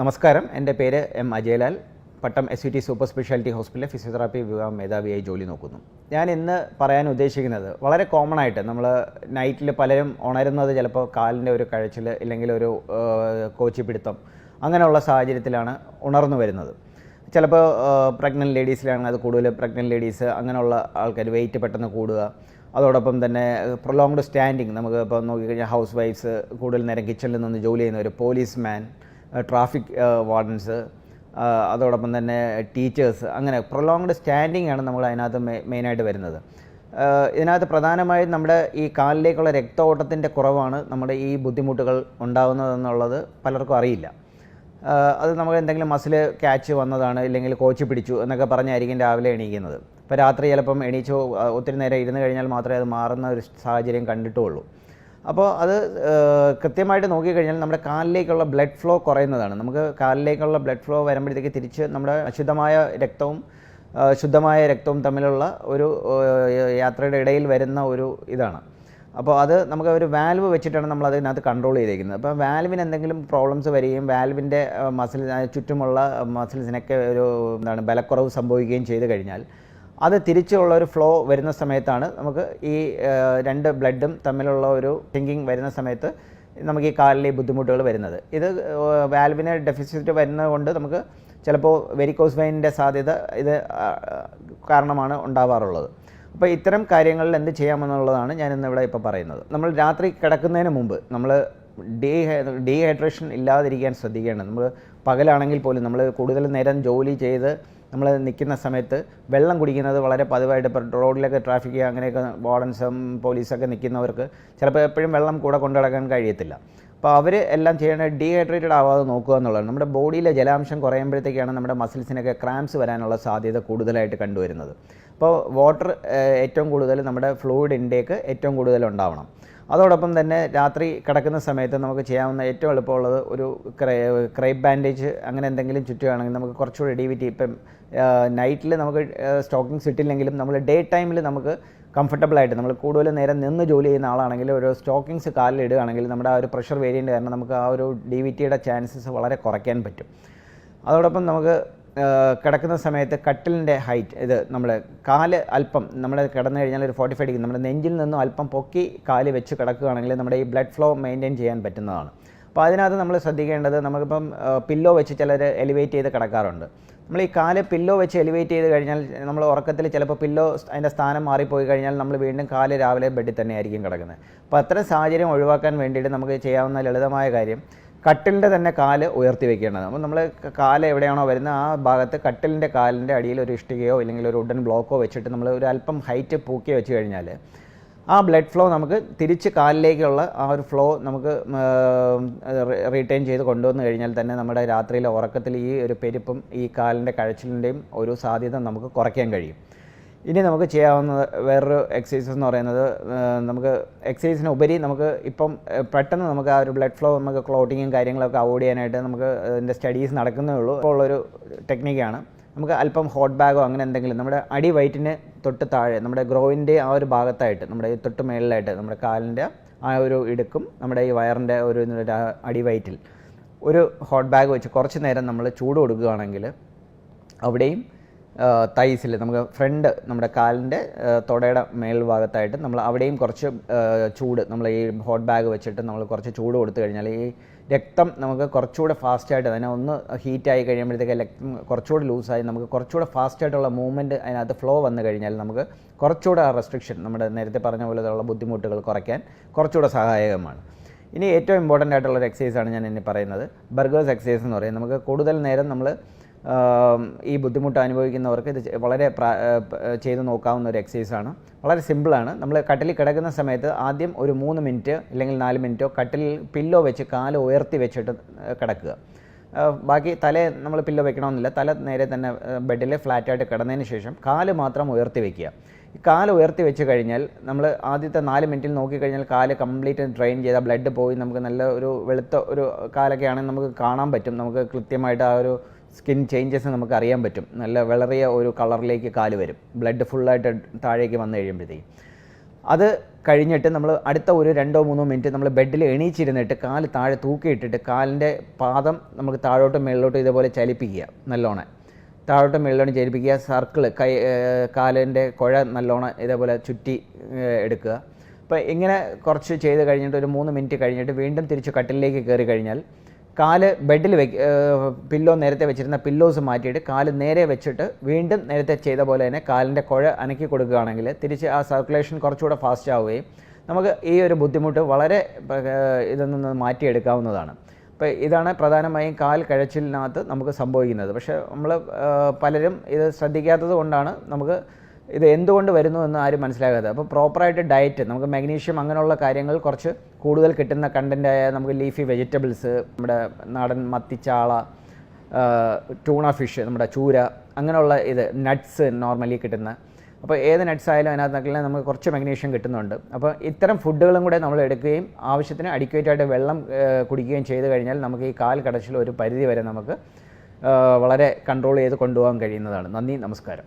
നമസ്കാരം, എൻ്റെ പേര് എം അജയലാൽ. പട്ടം SVT സൂപ്പർ സ്പെഷ്യാലിറ്റി ഹോസ്പിറ്റലിലെ ഫിസിയോതെറാപ്പി വിഭാഗം മേധാവിയായി ജോലി നോക്കുന്നു. ഞാൻ ഇന്ന് പറയാൻ ഉദ്ദേശിക്കുന്നത് വളരെ കോമൺ ആയിട്ട് നമ്മൾ നൈറ്റിൽ പലരും ഉണരുന്നത് ചിലപ്പോൾ കാലിൻ്റെ ഒരു കഴച്ചിൽ ഇല്ലെങ്കിൽ ഒരു കോച്ചിപ്പിടുത്തം അങ്ങനെയുള്ള സാഹചര്യത്തിലാണ് ഉണർന്നു വരുന്നത്. ചിലപ്പോൾ പ്രഗ്നൻറ്റ് ലേഡീസിലാണെങ്കിൽ അത് കൂടുതൽ പ്രഗ്നൻറ്റ് ലേഡീസ് അങ്ങനെയുള്ള ആൾക്കാർ വെയിറ്റ് പെട്ടെന്ന് കൂടുക, അതോടൊപ്പം തന്നെ പ്രൊലോങ്ഡ് സ്റ്റാൻഡിങ്, നമുക്ക് ഇപ്പോൾ നോക്കിക്കഴിഞ്ഞാൽ ഹൗസ് വൈഫ്സ് കൂടുതൽ നേരം കിച്ചണിൽ നിന്ന് ജോലി ചെയ്യുന്നവർ, പോലീസ്മാൻ, ട്രാഫിക് വാർഡൻസ്, അതോടൊപ്പം തന്നെ ടീച്ചേഴ്സ്, അങ്ങനെ പ്രൊലോങ്ഡ് സ്റ്റാൻഡിങ് ആണ് നമ്മൾ അതിനകത്ത് മെയിനായിട്ട് വരുന്നത്. ഇതിനകത്ത് പ്രധാനമായും നമ്മുടെ ഈ കാലിലേക്കുള്ള രക്തഓട്ടത്തിൻ്റെ കുറവാണ് നമ്മുടെ ഈ ബുദ്ധിമുട്ടുകൾ ഉണ്ടാകുന്നതെന്നുള്ളത് പലർക്കും അറിയില്ല. അത് നമുക്ക് എന്തെങ്കിലും മസിൽ ക്യാച്ച് വന്നതാണ്, ഇല്ലെങ്കിൽ കോച്ച് പിടിച്ചു എന്നൊക്കെ പറഞ്ഞായിരിക്കും രാവിലെ എണീക്കുന്നത്. ഇപ്പോൾ രാത്രി ചിലപ്പം എണീച്ചു ഒത്തിരി നേരം ഇരുന്ന് കഴിഞ്ഞാൽ മാത്രമേ അത് മാറുന്ന ഒരു സാഹചര്യം കണ്ടിട്ടുള്ളൂ. അപ്പോൾ അത് കൃത്യമായിട്ട് നോക്കിക്കഴിഞ്ഞാൽ നമ്മുടെ കാലിലേക്കുള്ള ബ്ലഡ് ഫ്ലോ കുറയുന്നതാണ്. നമുക്ക് കാലിലേക്കുള്ള ബ്ലഡ് ഫ്ലോ വരുമ്പോഴത്തേക്ക് തിരിച്ച് നമ്മുടെ അശുദ്ധമായ രക്തവും തമ്മിലുള്ള ഒരു യാത്രയുടെ ഇടയിൽ വരുന്ന ഒരു ഇതാണ്. അപ്പോൾ അത് നമുക്ക് ഒരു വാൽവ് വെച്ചിട്ടാണ് നമ്മൾ അതിനകത്ത് കൺട്രോൾ ചെയ്തിരിക്കുന്നത്. അപ്പോൾ വാൽവിന് എന്തെങ്കിലും പ്രോബ്ലംസ് വരികയും വാൽവിൻ്റെ ചുറ്റുമുള്ള മസിൽസിനൊക്കെ ഒരു ബലക്കുറവ് സംഭവിക്കുകയും ചെയ്തു കഴിഞ്ഞാൽ അത് തിരിച്ചുള്ള ഒരു ഫ്ലോ വരുന്ന സമയത്താണ് നമുക്ക് ഈ രണ്ട് ബ്ലഡും തമ്മിലുള്ള ഒരു സിങ്കിങ് വരുന്ന സമയത്ത് നമുക്ക് ഈ കാലിലെ ബുദ്ധിമുട്ടുകൾ വരുന്നത്. ഇത് വാൽവിന് ഡെഫിസിറ്റ് വരുന്നത് കൊണ്ട് നമുക്ക് ചിലപ്പോൾ വെരിക്കോസ് വെയിനിൻ്റെ സാധ്യത ഇത് കാരണമാണ് ഉണ്ടാവാറുള്ളത്. അപ്പോൾ ഇത്തരം കാര്യങ്ങളിൽ എന്ത് ചെയ്യാമെന്നുള്ളതാണ് ഞാനിന്നിവിടെ ഇപ്പോൾ പറയുന്നത്. നമ്മൾ രാത്രി കിടക്കുന്നതിന് മുമ്പ് നമ്മൾ ഡീഹൈഡ്രേഷൻ ഇല്ലാതിരിക്കാൻ ശ്രദ്ധിക്കേണ്ടത്. നമ്മൾ പകലാണെങ്കിൽ പോലും നമ്മൾ കൂടുതൽ നേരം ജോലി ചെയ്ത് നമ്മൾ നിൽക്കുന്ന സമയത്ത് വെള്ളം കുടിക്കുന്നത് വളരെ പതിവായിട്ട്, ഇപ്പോൾ റോഡിലൊക്കെ ട്രാഫിക് അങ്ങനെയൊക്കെ വാർഡൻസും പോലീസൊക്കെ നിൽക്കുന്നവർക്ക് ചിലപ്പോൾ എപ്പോഴും വെള്ളം കൂടെ കൊണ്ടു നടക്കാൻ കഴിയത്തില്ല. അപ്പോൾ അവർ എല്ലാം ചെയ്യേണ്ടത് ഡീഹൈഡ്രേറ്റഡ് ആവാതെ നോക്കുക എന്നുള്ളതാണ്. നമ്മുടെ ബോഡിയിലെ ജലാംശം കുറയുമ്പോഴത്തേക്കാണ് നമ്മുടെ മസിൽസിനൊക്കെ ക്രാംസ് വരാനുള്ള സാധ്യത കൂടുതലായിട്ട് കണ്ടുവരുന്നത്. അപ്പോൾ വാട്ടർ ഏറ്റവും കൂടുതൽ, നമ്മുടെ ഫ്ലൂയിഡ് ഇൻടേക്ക് ഏറ്റവും കൂടുതൽ ഉണ്ടാവണം. അതോടൊപ്പം തന്നെ രാത്രി കിടക്കുന്ന സമയത്ത് നമുക്ക് ചെയ്യാവുന്ന ഏറ്റവും എളുപ്പമുള്ളത് ഒരു ക്രൈപ്പ് ബാൻഡേജ് അങ്ങനെ എന്തെങ്കിലും ചുറ്റുകയാണെങ്കിൽ നമുക്ക് കുറച്ചുകൂടി DVT. ഇപ്പം നൈറ്റിൽ നമുക്ക് സ്റ്റോക്കിങ്സ് ഇട്ടില്ലെങ്കിലും നമ്മൾ ഡേ ടൈമിൽ നമുക്ക് കംഫർട്ടബിളായിട്ട്, നമ്മൾ കൂടുതൽ നേരം നിന്ന് ജോലി ചെയ്യുന്ന ആളാണെങ്കിൽ ഒരു സ്റ്റോക്കിങ്സ് കാലിൽ ഇടുകയാണെങ്കിൽ നമ്മുടെ ആ ഒരു പ്രഷർ വേരിയൻ്റ് കാരണം നമുക്ക് ആ ഒരു DVTയുടെ ചാൻസസ് വളരെ കുറയ്ക്കാൻ പറ്റും. അതോടൊപ്പം നമുക്ക് കിടക്കുന്ന സമയത്ത് കട്ടിലിൻ്റെ ഹൈറ്റ്, ഇത് നമ്മുടെ കാല് അല്പം നമ്മൾ കിടന്നു കഴിഞ്ഞാൽ ഒരു 45 ഡിഗ്രി നമ്മുടെ നെഞ്ചിൽ നിന്നും അല്പം പൊക്കി കാല് വെച്ച് കിടക്കുകയാണെങ്കിൽ നമ്മുടെ ഈ ബ്ലഡ് ഫ്ലോ മെയിൻറ്റെയിൻ ചെയ്യാൻ പറ്റുന്നതാണ്. അപ്പോൾ അതിനകത്ത് നമ്മൾ ശ്രദ്ധിക്കേണ്ടത്, നമുക്കിപ്പം പില്ലോ വെച്ച് ചിലർ എലിവേറ്റ് ചെയ്ത് കിടക്കാറുണ്ട്. നമ്മൾ ഈ കാല് പില്ലോ വെച്ച് എലിവേറ്റ് ചെയ്ത് കഴിഞ്ഞാൽ നമ്മൾ ഉറക്കത്തിൽ ചിലപ്പോൾ പില്ലോ അതിൻ്റെ സ്ഥാനം മാറിപ്പോയി കഴിഞ്ഞാൽ നമ്മൾ വീണ്ടും കാല് രാവിലെ ബെഡിൽ തന്നെ ആയിരിക്കും കിടക്കുന്നത്. അപ്പോൾ അത്തരം സാഹചര്യം ഒഴിവാക്കാൻ വേണ്ടിയിട്ട് നമുക്ക് ചെയ്യാവുന്ന ലളിതമായ കാര്യം, കട്ടിലിൻ്റെ തന്നെ കാല് ഉയർത്തി വെക്കേണ്ടത്. അപ്പോൾ നമ്മൾ കാല് എവിടെയാണോ വരുന്നത് ആ ഭാഗത്ത് കട്ടിലിൻ്റെ കാലിൻ്റെ അടിയിൽ ഒരു ഇഷ്ടികയോ ഇല്ലെങ്കിൽ ഒരു വുഡൻ ബ്ലോക്കോ വെച്ചിട്ട് നമ്മൾ ഒരു അല്പം ഹൈറ്റ് പൂക്കി വെച്ച് കഴിഞ്ഞാൽ ആ ബ്ലഡ് ഫ്ലോ നമുക്ക് തിരിച്ച് കാലിലേക്കുള്ള ആ ഒരു ഫ്ലോ നമുക്ക് റീറ്റെയിൻ ചെയ്ത് കൊണ്ടുവന്ന് കഴിഞ്ഞാൽ തന്നെ നമ്മുടെ രാത്രിയിലെ ഉറക്കത്തിൽ ഈ ഒരു പെരുപ്പും ഈ കാലിൻ്റെ കഴച്ചിലിൻ്റെയും ഒരു സാധ്യത നമുക്ക് കുറയ്ക്കാൻ കഴിയും. ഇനി നമുക്ക് ചെയ്യാവുന്ന വേറൊരു എക്സസൈസ് എന്ന് പറയുന്നത്, നമുക്ക് എക്സസൈസിന് ഉപരി നമുക്ക് ഇപ്പം പെട്ടെന്ന് നമുക്ക് ആ ഒരു ബ്ലഡ് ഫ്ലോ, നമുക്ക് ക്ലോട്ടിങ്ങും കാര്യങ്ങളൊക്കെ അവോയ്ഡ് ചെയ്യാനായിട്ട് നമുക്ക് അതിൻ്റെ സ്റ്റഡീസ് നടക്കുന്നേ ഉള്ളൂ. ഇപ്പോൾ ഉള്ളൊരു ടെക്നിക്കാണ്, നമുക്ക് അല്പം ഹോട്ട് ബാഗോ അങ്ങനെ എന്തെങ്കിലും നമ്മുടെ അടി വയറ്റിന് തൊട്ട് താഴെ, നമ്മുടെ ഗ്രോയിൻ്റെ ആ ഒരു ഭാഗത്തായിട്ട്, നമ്മുടെ ഈ തൊട്ട് മേളിലായിട്ട് നമ്മുടെ കാലിൻ്റെ ആ ഒരു ഇടുക്കും നമ്മുടെ ഈ വയറിൻ്റെ ഒരു അടിവയറ്റിൽ ഒരു ഹോട്ട് ബാഗ് വെച്ച് കുറച്ച് നേരം നമ്മൾ ചൂട് കൊടുക്കുകയാണെങ്കിൽ അവിടെയും തൈസിൽ നമുക്ക് ഫ്രണ്ട് നമ്മുടെ കാലിൻ്റെ തൊടയുടെ മേൽഭാഗത്തായിട്ട് നമ്മൾ അവിടെയും കുറച്ച് ചൂട്, നമ്മൾ ഈ ഹോട്ട് ബാഗ് വെച്ചിട്ട് നമ്മൾ കുറച്ച് ചൂട് കൊടുത്തു കഴിഞ്ഞാൽ ഈ രക്തം നമുക്ക് കുറച്ചുകൂടെ ഫാസ്റ്റായിട്ട്, അതിനെ ഒന്ന് ഹീറ്റായി കഴിയുമ്പോഴത്തേക്ക് രക്തം കുറച്ചുകൂടെ ലൂസായി നമുക്ക് കുറച്ചുകൂടെ ഫാസ്റ്റായിട്ടുള്ള മൂവ്മെൻറ്റ് അതിനകത്ത് ഫ്ലോ വന്നു കഴിഞ്ഞാൽ നമുക്ക് കുറച്ചുകൂടെ ആ റെസ്ട്രിക്ഷൻ, നമ്മുടെ നേരത്തെ പറഞ്ഞ പോലെയുള്ള ബുദ്ധിമുട്ടുകൾ കുറയ്ക്കാൻ കുറച്ചുകൂടെ സഹായകമാണ്. ഇനി ഏറ്റവും ഇമ്പോർട്ടൻ്റ് ആയിട്ടുള്ളൊരു എക്സസൈസാണ് ഞാൻ ഇനി പറയുന്നത്, ബർഗേഴ്സ് എക്സസൈസ് എന്ന് പറയും. നമുക്ക് കൂടുതൽ നേരം നമ്മൾ ഈ ബുദ്ധിമുട്ട് അനുഭവിക്കുന്നവർക്ക് ഇത് വളരെ ചെയ്ത് നോക്കാവുന്ന ഒരു എക്സസൈസാണ്. വളരെ സിമ്പിളാണ്. നമ്മൾ കട്ടിലിൽ കിടക്കുന്ന സമയത്ത് ആദ്യം ഒരു 3 മിനിറ്റ് അല്ലെങ്കിൽ 4 മിനിറ്റോ കട്ടിലിൽ പില്ലോ വെച്ച് കാല് ഉയർത്തി വെച്ചിട്ട് കിടക്കുക. ബാക്കി നമ്മൾ പില്ലോ വെക്കണമെന്നില്ല, തല നേരെ തന്നെ ബെഡിൽ ഫ്ലാറ്റായിട്ട് കിടന്നതിന് ശേഷം കാല് മാത്രം ഉയർത്തി വെക്കുക. ഈ കാല് ഉയർത്തി വെച്ച് കഴിഞ്ഞാൽ നമ്മൾ ആദ്യത്തെ 4 മിനിറ്റിൽ നോക്കിക്കഴിഞ്ഞാൽ കാല് കംപ്ലീറ്റ് ഡ്രെയിൻ ചെയ്താൽ ബ്ലഡ് പോയി നമുക്ക് നല്ല ഒരു വെളുത്ത ഒരു കാലൊക്കെ ആണെങ്കിൽ നമുക്ക് കാണാൻ പറ്റും. നമുക്ക് കൃത്യമായിട്ട് ആ ഒരു സ്കിൻ ചേഞ്ചസ് നമുക്ക് അറിയാൻ പറ്റും. നല്ല വിളറിയ ഒരു കളറിലേക്ക് കാല് വരും, ബ്ലഡ് ഫുള്ളായിട്ട് താഴേക്ക് വന്നു കഴിയുമ്പോഴത്തേക്കും. അത് കഴിഞ്ഞിട്ട് നമ്മൾ അടുത്ത ഒരു 2-3 മിനിറ്റ് നമ്മൾ ബെഡിൽ എണീച്ചിരുന്നിട്ട് കാല് താഴെ തൂക്കിയിട്ടിട്ട് കാലിൻ്റെ പാദം നമുക്ക് താഴോട്ടും മേളിലോട്ടും ഇതേപോലെ ചലിപ്പിക്കുക, നല്ലോണം താഴോട്ടും മേളിലോട്ടും ചലിപ്പിക്കുക. സർക്കിൾ കാലിൻ്റെ കുഴ നല്ലോണം ഇതേപോലെ ചുറ്റി എടുക്കുക. അപ്പോൾ ഇങ്ങനെ കുറച്ച് ചെയ്ത് കഴിഞ്ഞിട്ട് ഒരു 3 മിനിറ്റ് കഴിഞ്ഞിട്ട് വീണ്ടും തിരിച്ച് കട്ടിലേക്ക് കയറി കഴിഞ്ഞാൽ കാല് ബെഡിൽ പില്ലോ നേരത്തെ വെച്ചിരുന്ന പില്ലോസ് മാറ്റിയിട്ട് കാല് നേരെ വെച്ചിട്ട് വീണ്ടും നേരത്തെ ചെയ്ത പോലെ തന്നെ കാലിൻ്റെ കുഴ അനക്കി കൊടുക്കുകയാണെങ്കിൽ തിരിച്ച് ആ സർക്കുലേഷൻ കുറച്ചുകൂടെ ഫാസ്റ്റ് ആവുകയും നമുക്ക് ഈ ഒരു ബുദ്ധിമുട്ട് വളരെ ഇതിൽ നിന്ന് മാറ്റിയെടുക്കാവുന്നതാണ്. അപ്പോൾ ഇതാണ് പ്രധാനമായും കാൽ കഴച്ചിലിനകത്ത് നമുക്ക് സംഭവിക്കുന്നത്. പക്ഷേ നമ്മൾ പലരും ഇത് ശ്രദ്ധിക്കാത്തത് കൊണ്ടാണ് നമുക്ക് ഇത് എന്തുകൊണ്ട് വരുന്നു എന്ന് ആരും മനസ്സിലാകാതെ. അപ്പോൾ പ്രോപ്പറായിട്ട് ഡയറ്റ്, നമുക്ക് മാഗ്നീഷ്യം അങ്ങനെയുള്ള കാര്യങ്ങൾ കുറച്ച് കൂടുതൽ കിട്ടുന്ന കണ്ടൻറ്റായ നമുക്ക് ലീഫി വെജിറ്റബിൾസ്, നമ്മുടെ നാടൻ മത്തിച്ചാള, ടൂണ ഫിഷ്, നമ്മുടെ ചൂര, അങ്ങനെയുള്ള ഇത് നട്ട്സ് നോർമലി കിട്ടുന്ന, അപ്പോൾ ഏത് നട്ട്സ് ആയാലും അതിനകത്തൊക്കെ നമുക്ക് കുറച്ച് മാഗ്നീഷ്യം കിട്ടുന്നുണ്ട്. അപ്പോൾ ഇത്തരം ഫുഡുകളും കൂടെ നമ്മൾ എടുക്കുകയും ആവശ്യത്തിന് അഡിക്വേറ്റായിട്ട് വെള്ളം കുടിക്കുകയും ചെയ്ത് കഴിഞ്ഞാൽ നമുക്ക് ഈ കാൽ കടച്ചിൽ ഒരു പരിധി വരെ നമുക്ക് വളരെ കൺട്രോൾ ചെയ്ത് കൊണ്ടുപോകാൻ കഴിയുന്നതാണ്. നന്ദി, നമസ്കാരം.